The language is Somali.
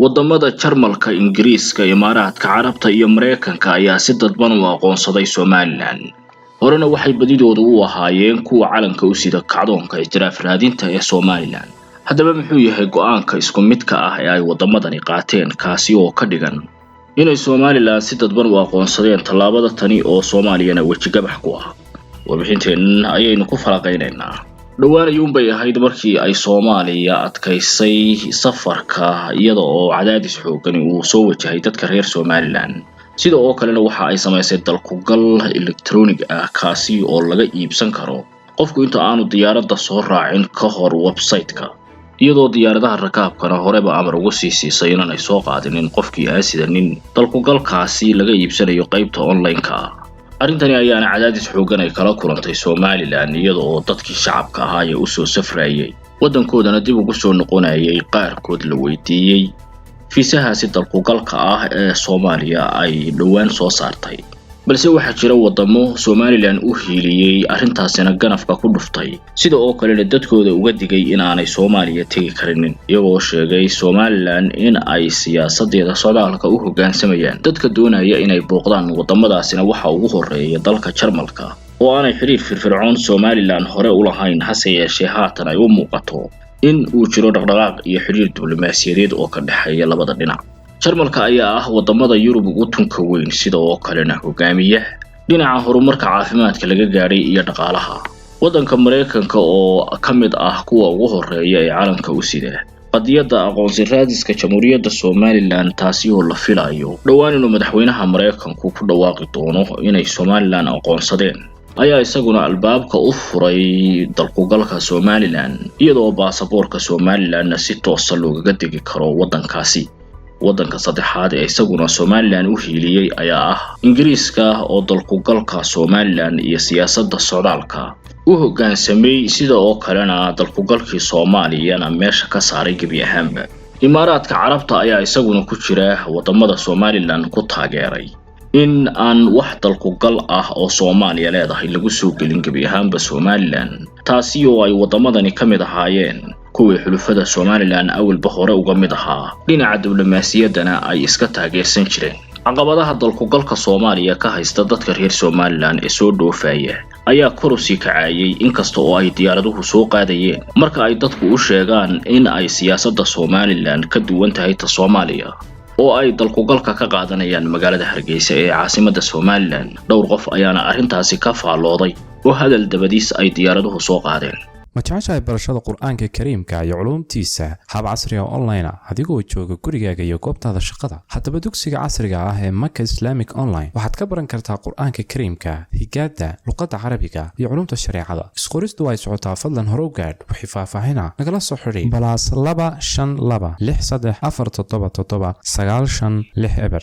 wadamada Jarmalka, Ingiriiska, Imaaraadka Carabta iyo Mareykanka ayaa si dadban u aqoonsaday Somaliland. horena waxay badidoodu u ahaayeen kuwa calanka u sida kacdoonka ijraaf raadinta ee Somaliland. haddaba muxuu yahay go'aanka isku midka ah ee ay wadamadani qaateen kaasi oo ka dhigan inay Somaliland si dadban u aqoonsadeen tallaabada tani oo Soomaaliyana wajigabax ku ah? warbixinteen ayaynu ku falaqeynaynaa. dhawaan ayuunbay ahayd markii ay Soomaaliya adkaysay safarka iyada oo cadaadis xooggan uu soo wajahay dadka reer Somaliland. sida oo kalena waxa ay samaysay dalkugal electronic ah kaasi oo laga iibsan karo qofku inta aanu diyaaradda soo raacin ka hor website-ka, iyadoo diyaaradaha rakaabkana horeba amar ugu siisay inaan ay soo qaadinin qofkii aasidanin dalkugalkaasi laga iibsanayo qaybta online-ka. arrintani ayaana cadaadis xooggan ay kala kulantay Somaliland iyada oo dadkii shacabka ahaa ay u soo safrayay wadankoodana dib ugu soo noqonayay qaarkood la weydiiyay fiisahaasi dalkugalka ah ee Soomaaliya ay dhawaan soo saartay. balse waxaa jira wadamo Somaliland u hiiliyay arrintaasina ganafka ku dhuftay, sida oo kale dadkooda uga digay in aanay Soomaaliya tagi karin, iyagoo sheegay Somaliland in ay siyaasadeeda socdaalka u hoggaansamayaan dadka doonaya inay booqdaan wadamadaasina waxa ugu horeeya dalka Jarmalka oo aanay xiriir firfircoon Somaliland hore u lahayn, hase yeeshee haatan ay u muuqato in uu jiro dhaqdhaqaaq iyo xiriir diblomaasiyadeed oo ka dhaxeeya labada dhinac. Jarmalka ayaa ah wadamada Yurub ugu tunka weyn, sida oo kalena hogaamiya dhinaca horumarka caafimaadka laga gaaray iyo dhaqaalaha. wadanka Mareykanka oo ka mid ah kuwa ugu horeeya ee calanka u sida qadiyadda aqoonsi raadiska Jamhuuriyadda Somaliland, taasi oo la filayo dhawaan inuu madaxweynaha Mareykanku ku dhawaaqi doono inay Somaliland aqoonsadeen, ayaa isaguna albaabka u furay dalkugalka Somaliland iyadoo baasaboorka Somaliland si toos ah looga digi karo wadankaasi. wadanka saddexaad ee isaguna Somaliland u hiiliyay ayaa ah Ingiriiska oo dalkugalka Somaliland iyo siyaasadda socdaalka u hoggaansamay, sida oo kalena dalkugalkii Soomaaliyana meesha ka saaray gebi ahaanba. Imaaraadka Carabta ayaa isaguna ku jira wadamada Somaliland ku taageeray in aan wax dalkugal ah oo Soomaaliya leedahay lagu soo gelin gebi ahaanba Somaliland, taasi oo ay wadamadani ka mid ahaayeen kuwii xulufada Somaliland awalba hore uga mid ahaa. dhinaca diblomaasiyaddana ay iska taageersan jireen. caqabadaha dalkugalka Soomaaliya ka haysta dadka reer Somaliland ee soo dhoofaya ayaa kor u sii kacayay, inkasta oo ay diyaaraduhu soo qaadayeen marka ay dadku u sheegaan in ay siyaasadda Somaliland ka duwan tahay ta Soomaaliya oo ay dalkugalka ka qaadanayaan magaalada Hargeysa ee caasimadda Somaliland. dhowr qof ayaana arrintaasi ka faalooday oo hadal dabadiis ay diyaaraduhu soo qaadeen. ma jeceshahay barashada qur'aanka kariimka iyo culuumtiisa hab casri ah online adigoo jooga gurigaaga iyo goobtaada shaqada? haddaba dugsiga casriga ah ee Maka Islamic Online waxaad ka baran kartaa qur'aanka kariimka, higaada, luqadda carabiga iyo culuumta shareecada. isqoristu way socotaa, fadlan hore u gaadh wixii faahfaahina nagala soo xidhiidh +252 63477 956.